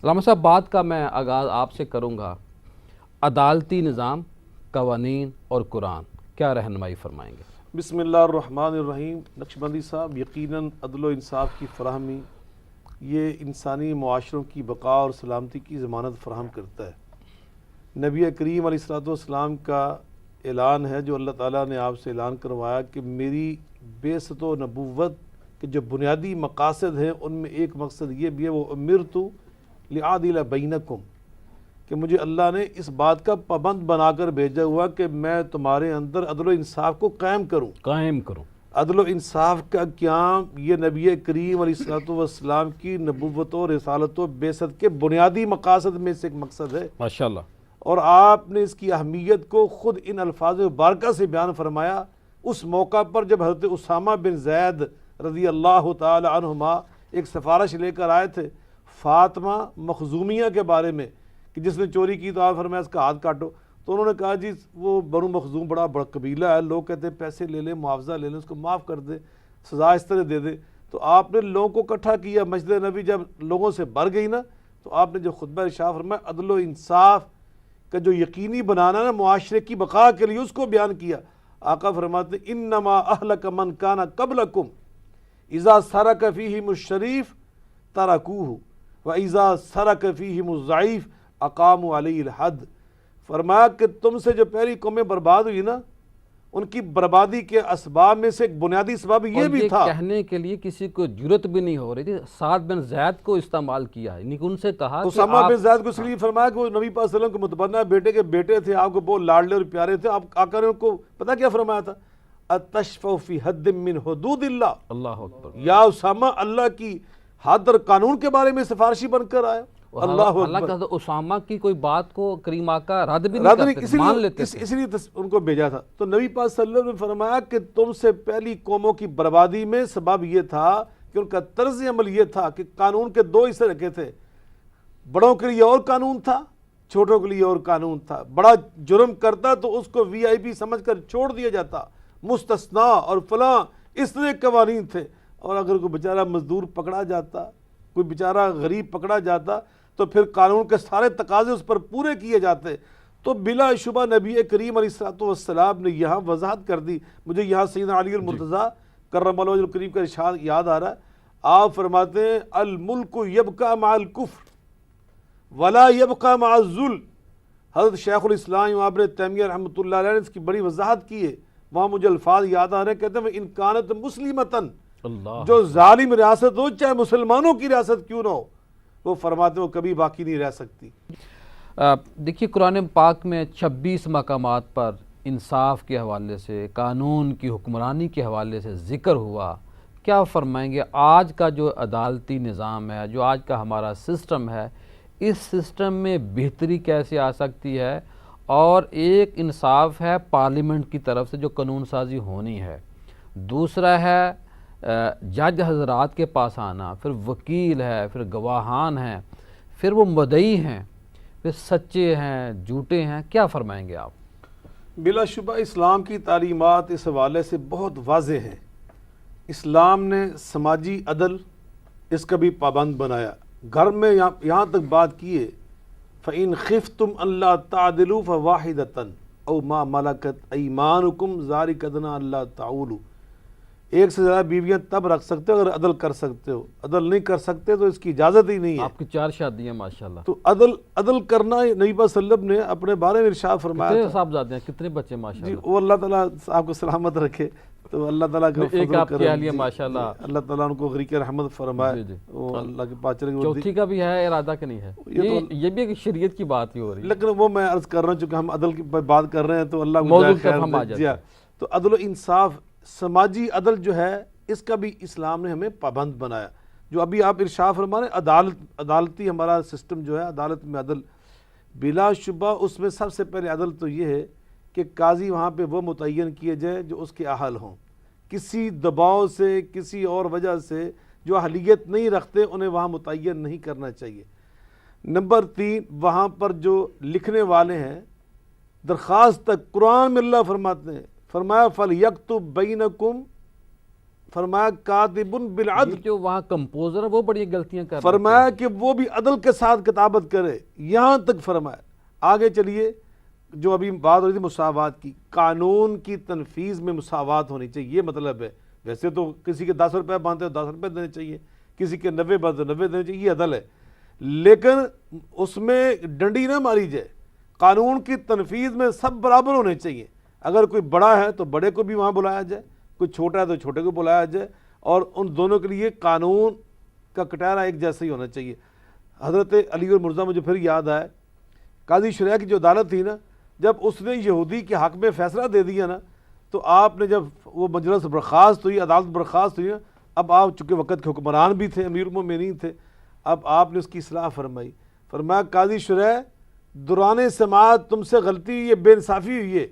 علامہ صاحب، بات کا میں آغاز آپ سے کروں گا۔ عدالتی نظام، قوانین اور قرآن، کیا رہنمائی فرمائیں گے؟ بسم اللہ الرحمن الرحیم۔ نقشبندی صاحب، یقیناً عدل و انصاف کی فراہمی یہ انسانی معاشروں کی بقا اور سلامتی کی ضمانت فراہم کرتا ہے۔ نبی کریم علیہ الصلوۃ والسلام کا اعلان ہے جو اللہ تعالیٰ نے آپ سے اعلان کروایا کہ میری بعثت و نبوت کے جو بنیادی مقاصد ہیں ان میں ایک مقصد یہ بھی ہے، وہ امرت لأعدل بینکم، کہ مجھے اللہ نے اس بات کا پابند بنا کر بھیجا ہوا کہ میں تمہارے اندر عدل و انصاف کو قائم کروں۔ عدل و انصاف کا قیام یہ نبی کریم علیہ الصلوۃ والسلام کی نبوت و رسالت و بعثت کے بنیادی مقاصد میں سے ایک مقصد ہے ماشاءاللہ۔ اور آپ نے اس کی اہمیت کو خود ان الفاظ مبارکہ سے بیان فرمایا اس موقع پر جب حضرت اسامہ بن زید رضی اللہ تعالی عنہما ایک سفارش لے کر آئے تھے فاطمہ مخزومیہ کے بارے میں کہ جس نے چوری کی، تو آپ فرمایا اس کا ہاتھ کاٹو۔ تو انہوں نے کہا جی وہ بنو مخزوم بڑا قبیلہ ہے، لوگ کہتے ہیں پیسے لے لیں، معاوضہ لے لیں، اس کو معاف کر دیں، سزا اس طرح دے دیں۔ تو آپ نے لوگوں کو اکٹھا کیا، مسجد نبی جب لوگوں سے بھر گئی نا، تو آپ نے جو خطبہ ارشاد فرمایا عدل و انصاف کا جو یقینی بنانا نا معاشرے کی بقا کے لیے، اس کو بیان کیا۔ آقا فرماتے ہیں انما اہلک من کان قبلکم اذا سرق فیہم الشریف ترکوہ واذا سرق فیہم الضعیف اقاموا علیہ الحد۔ فرمایا کہ تم سے جو پہلی قومیں برباد ہوئی نا، ان کی بربادی کے اسباب میں سے ایک بنیادی سبب یہ بھی تھا، کہنے کے لیے کسی کو جرت بھی نہیں ہو رہی تھی، سعد بن زید کو استعمال کیا، یعنی کہ ان سے کہا کہ اسامہ بن زید کو اس لیے فرمایا کہ وہ نبی پاک صلی اللہ علیہ وسلم کے متبنہ بیٹے کے بیٹے تھے، آپ کو بہت لاڈلے اور پیارے تھے۔ آپ آقا نے ان کو پتہ کیا فرمایا تھا؟ اتشفع فی حد من حدود اللہ، اللہ اکبر، یا اسامہ اللہ کی حد اور قانون کے بارے میں سفارشی بن کر آیا۔ اللہ حالانکہ اسامہ کی کوئی بات کو کریم آقا رد بھی نہیں کرتے، مان لیتے تھے، اس لیے ان کو بھیجا تھا۔ تو نبی پاک صلی اللہ علیہ وسلم نے فرمایا کہ تم سے پہلی قوموں کی بربادی میں سبب یہ تھا کہ ان کا طرز عمل یہ تھا کہ قانون کے دو حصے رکھے تھے، بڑوں کے لیے اور قانون تھا، چھوٹوں کے لیے اور قانون تھا۔ بڑا جرم کرتا تو اس کو وی آئی پی سمجھ کر چھوڑ دیا جاتا، مستثنیٰ اور فلاں اس طرح قوانین تھے۔ اور اگر کوئی بیچارہ مزدور پکڑا جاتا، کوئی بیچارہ غریب پکڑا جاتا، تو پھر قانون کے سارے تقاضے اس پر پورے کیے جاتے۔ تو بلا شبہ نبی کریم علیہ الصلوۃ والسلام نے یہاں وضاحت کر دی۔ مجھے یہاں سیدنا علی المرتضیٰ کرم اللہ وجہہ الکریم کا ارشاد یاد آ رہا ہے۔ آپ فرماتے ہیں الملک یبقی مع الکفر ولا یبقی مع الذل۔ حضرت شیخ الاسلام ابن تیمیہ رحمۃ اللہ علیہ نے اس کی بڑی وضاحت کی ہے، وہاں مجھے الفاظ یاد آ رہے ہیں، کہتے ہیں ان کانت مسلمتن، جو ظالم ریاست ہو چاہے مسلمانوں کی ریاست کیوں نہ ہو، وہ فرماتے ہیں وہ کبھی باقی نہیں رہ سکتی۔ دیکھیے قرآن پاک میں 26 مقامات پر انصاف کے حوالے سے، قانون کی حکمرانی کے حوالے سے ذکر ہوا۔ کیا فرمائیں گے آج کا جو عدالتی نظام ہے، جو آج کا ہمارا سسٹم ہے، اس سسٹم میں بہتری کیسے آ سکتی ہے؟ اور ایک انصاف ہے پارلیمنٹ کی طرف سے جو قانون سازی ہونی ہے، دوسرا ہے جج حضرات کے پاس آنا، پھر وکیل ہے، پھر گواہان ہیں، پھر وہ مدعی ہیں، پھر سچے ہیں، جھوٹے ہیں۔ کیا فرمائیں گے آپ؟ بلا شبہ اسلام کی تعلیمات اس حوالے سے بہت واضح ہیں۔ اسلام نے سماجی عدل اس کا بھی پابند بنایا۔ گھر میں یہاں تک بات کیے فَإِنْ خِفْتُمْ أَلَّا تَعْدِلُوا فَوَاحِدَةً أَوْ مَا مَلَكَتْ أَيْمَانُكُمْ ذَلِكَ أَدْنَىٰ أَلَّا تَعُولُوا۔ ایک سے زیادہ بیویاں تب رکھ سکتے ہو اگر عدل کر سکتے ہو، عدل نہیں کر سکتے تو اس کی اجازت ہی نہیں ہے۔ آپ کی 4 شادیاں ماشاءاللہ۔ تو عدل کرنا نبی پاک صلی اللہ علیہ وسلم نے اپنے بارے میں ارشاد فرمایا کتنے تھا۔ صاحبزادے ہیں، کتنے بچے ماشاءاللہ؟ جی وہ اللہ تعالیٰ آپ کو سلامت رکھے، تو اللہ تعالیٰ کا ایک فضل آپ کی کرم، اہلیہ ماشاءاللہ، اللہ تعالیٰ ان کو غریق رحمت فرمائے، وہ اللہ کے پاس چلے گئے۔ چوتھی کا بھی ہے ارادہ کہ نہیں ہے؟ یہ بھی ایک شریعت کی بات ہی ہو رہی ہے، لیکن وہ میں عرض کر رہا ہوں چونکہ ہم عدل کی بات کر رہے ہیں تو اللہ موضوع پر ہم آ جاتے ہیں۔ تو عدل و انصاف، سماجی عدل جو ہے اس کا بھی اسلام نے ہمیں پابند بنایا۔ جو ابھی آپ ارشاد فرما رہے ہیں عدالتی ہمارا سسٹم جو ہے، عدالت میں عدل، بلا شبہ اس میں سب سے پہلے عدل تو یہ ہے کہ قاضی وہاں پہ وہ متعین کیے جائے جو اس کے اہل ہوں، کسی دباؤ سے، کسی اور وجہ سے جو اہلیت نہیں رکھتے انہیں وہاں متعین نہیں کرنا چاہیے۔ نمبر 3، وہاں پر جو لکھنے والے ہیں درخواست تک قرآن میں اللہ فرماتے ہیں، فرمایا فَلْيَكْتُبْ بَيْنَكُمْ فرمایا کاتب بالعدل، یہ جو وہاں کمپوزر ہے وہ بڑی غلطیاں کر رہے فرمایا کہ وہ بھی عدل کے ساتھ کتابت کرے، یہاں تک فرمایا۔ آگے چلیے، جو ابھی بات ہو رہی تھی مساوات کی، قانون کی تنفیذ میں مساوات ہونی چاہیے، یہ مطلب ہے ویسے تو کسی کے 10 روپے بانتے تو 10 روپے دینے چاہیے، کسی کے 90 بانتے تو 90 دینے چاہیے، یہ عدل ہے، لیکن اس میں ڈنڈی نہ ماری جائے۔ قانون کی تنفیذ میں سب برابر ہونے چاہیے، اگر کوئی بڑا ہے تو بڑے کو بھی وہاں بلایا جائے، کوئی چھوٹا ہے تو چھوٹے کو بلایا جائے، اور ان دونوں کے لیے قانون کا کٹارہ ایک جیسا ہی ہونا چاہیے۔ حضرت علی اور مرزا مجھے پھر یاد آئے، قاضی شریعہ کی جو عدالت تھی نا، جب اس نے یہودی کے حق میں فیصلہ دے دیا نا، تو آپ نے جب وہ مجلس برخاست ہوئی، عدالت برخاست ہوئی نا، اب آپ چونکہ وقت کے حکمران بھی تھے، امیر المومنین تھے، اب آپ نے اس کی اصلاح فرمائی، فرمایا قاضی شریع دوران سماعت تم سے غلطی ہوئی ہے، بے انصافی ہوئی ہے۔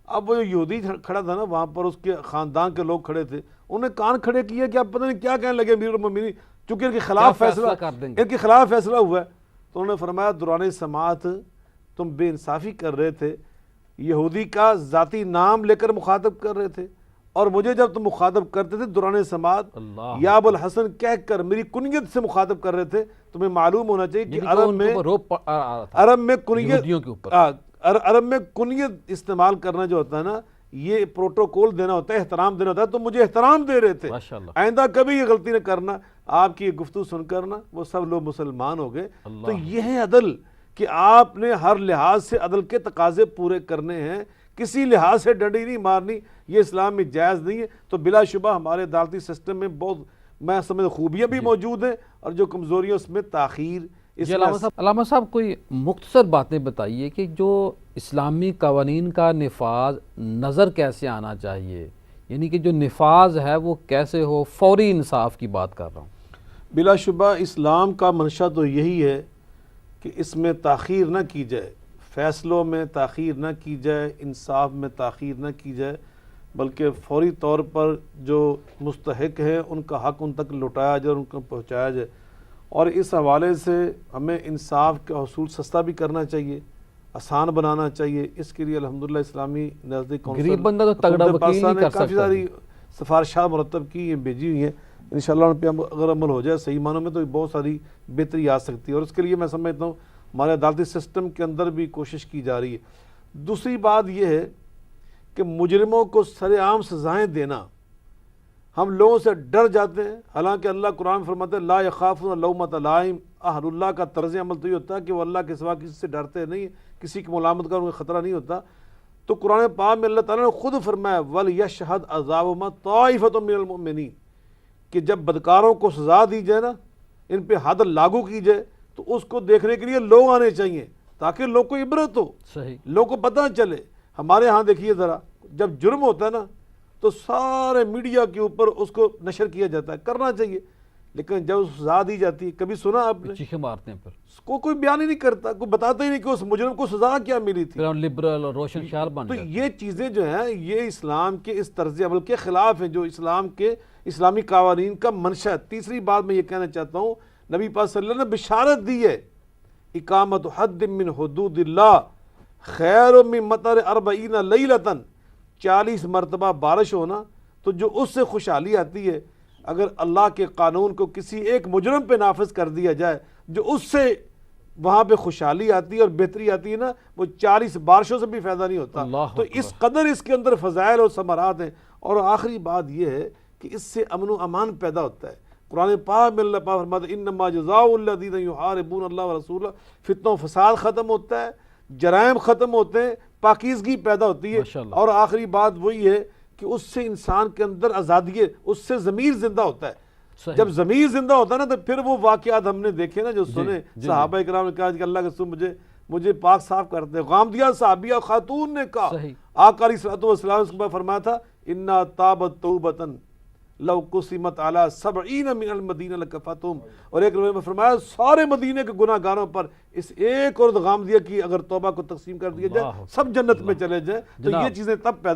اب وہ جو یہودی کھڑا تھا نا وہاں پر، اس کے خاندان کے لوگ کھڑے تھے، انہوں نے کان کھڑے کیے کہ اب پتہ نہیں کیا کہنے لگے امیر المومنین، چونکہ ان کے خلاف فیصلہ کر دیں گے، ان کے خلاف فیصلہ ہوا ہے، تو انہوں نے فرمایا دوران سماعت تم بے انصافی کر رہے تھے، یہودی کا ذاتی نام لے کر مخاطب کر رہے تھے، اور مجھے جب تم مخاطب کرتے تھے دوران سماعت اللہ یا ابو الحسن کہہ کر میری کنیت سے مخاطب کر رہے تھے، تمہیں معلوم ہونا چاہیے کہ عرب میں کنیت استعمال کرنا جو ہوتا ہے نا، یہ پروٹوکول دینا ہوتا ہے، احترام دینا ہوتا ہے، تو مجھے احترام دے رہے تھے، آئندہ کبھی یہ غلطی نہ کرنا۔ آپ کی یہ گفتگو سن کرنا وہ سب لوگ مسلمان ہو گئے۔ تو یہ ہے عدل کہ آپ نے ہر لحاظ سے عدل کے تقاضے پورے کرنے ہیں، کسی لحاظ سے ڈنڈی نہیں مارنی، یہ اسلام میں جائز نہیں ہے۔ تو بلا شبہ ہمارے عدالتی سسٹم میں بہت میں سمجھتا خوبیاں بھی موجود ہیں، اور جو کمزوریاں اس میں تاخیر۔ علامہ صاحب کوئی مختصر باتیں بتائیے کہ جو اسلامی قوانین کا نفاذ نظر کیسے آنا چاہیے، یعنی کہ جو نفاذ ہے وہ کیسے ہو، فوری انصاف کی بات کر رہا ہوں۔ بلا شبہ اسلام کا منشا تو یہی ہے کہ اس میں تاخیر نہ کی جائے، فیصلوں میں تاخیر نہ کی جائے، انصاف میں تاخیر نہ کی جائے، بلکہ فوری طور پر جو مستحق ہیں ان کا حق ان تک لوٹایا جائے اور ان کو پہنچایا جائے۔ اور اس حوالے سے ہمیں انصاف کا حصول سستا بھی کرنا چاہیے، آسان بنانا چاہیے۔ اس کے لیے الحمدللہ اسلامی نزدیک کونسل غریب بندہ تو تگڑا وکیل نہیں کر سکتا، کافی ساری سفارشات مرتب کی ہیں، بھیجی ہوئی ہیں، انشاءاللہ ان پہ اگر عمل ہو جائے صحیح معنوں میں تو بہت ساری بہتری آ سکتی ہے، اور اس کے لیے میں سمجھتا ہوں ہمارے عدالتی سسٹم کے اندر بھی کوشش کی جا رہی ہے۔ دوسری بات یہ ہے کہ مجرموں کو سر عام سزائیں دینا، ہم لوگوں سے ڈر جاتے ہیں، حالانکہ اللہ قرآن فرماتا ہے لا یخافون لومۃ لائم، اہل اللہ کا طرز عمل تو یہ ہوتا ہے کہ وہ اللہ کے سوا کسی سے ڈرتے نہیں، کسی کی ملامت کا ان کو خطرہ نہیں ہوتا۔ تو قرآن پاک میں اللہ تعالیٰ نے خود فرمایا وَلْيَشْهَدْ عَذَابُهُمَا طَائِفَةٌ مِّنَ الْمُؤْمِنِينَ، کہ جب بدکاروں کو سزا دی جائے نا، ان پہ حد لاگو کی جائے، تو اس کو دیکھنے کے لیے لوگ آنے چاہیے تاکہ لوگ کو عبرت ہو، لوگ کو پتہ چلے۔ ہمارے ہاں دیکھیے ذرا، جب جرم ہوتا ہے نا تو سارے میڈیا کے اوپر اس کو نشر کیا جاتا ہے، کرنا چاہیے، لیکن جب سزا دی جاتی ہے، کبھی سنا آپ نے؟ چیخیں مارتے ہیں، پھر کوئی بیان ہی نہیں کرتا، کوئی بتاتا ہی نہیں کہ اس مجرم کو سزا کیا ملی تھی۔ لبرل اور روشن خیال بن تو جاتے ہیں۔ یہ چیزیں جو ہیں یہ اسلام کے اس طرز عمل کے خلاف ہیں جو اسلام کے اسلامی قوانین کا منشا ہے۔ تیسری بات میں یہ کہنا چاہتا ہوں، نبی پاک صلی اللہ علیہ وسلم نے بشارت دی ہے، اقامت حد من حدود اللہ خیر من مطر 40 لیلۃ، 40 مرتبہ بارش ہونا تو جو اس سے خوشحالی آتی ہے، اگر اللہ کے قانون کو کسی ایک مجرم پہ نافذ کر دیا جائے، جو اس سے وہاں پہ خوشحالی آتی ہے اور بہتری آتی ہے نا، وہ 40 بارشوں سے بھی فائدہ نہیں ہوتا۔ تو اس قدر اس کے اندر فضائل اور ثمرات ہیں۔ اور آخری بات یہ ہے کہ اس سے امن و امان پیدا ہوتا ہے۔ قرآن پاک میں اللہ پاک فرماتا ہے انما جزاء الذین یحاربون اللہ ورسولہ، فتنہ و فساد ختم ہوتا ہے، جرائم ختم ہوتے ہیں، پاکیزگی پیدا ہوتی ہے، اور آخری بات وہی ہے کہ اس سے انسان کے اندر آزادی ہے، اس سے ضمیر زندہ ہوتا ہے۔ جب ضمیر زندہ ہوتا ہے نا تو پھر وہ واقعات ہم نے دیکھے نا جو سنے، صحابہ کرام نے کہا کہ اللہ کے رسول مجھے پاک صاف کرتے، غامدیہ صحابیہ خاتون نے کہا، آقا علیہ الصلوۃ والسلام اس کو فرمایا تھا انا تابت توبۃ لو قسمت علی 70 من المدینہ لکفتہم، اور ایک روایت میں فرمایا سارے مدینے کے گناہ گاروں پر اس ایک اور غامدیہ کی اگر توبہ کو تقسیم کر دیا جائے سب جنت میں چلے جائیں۔ تو یہ چیزیں تب پیدا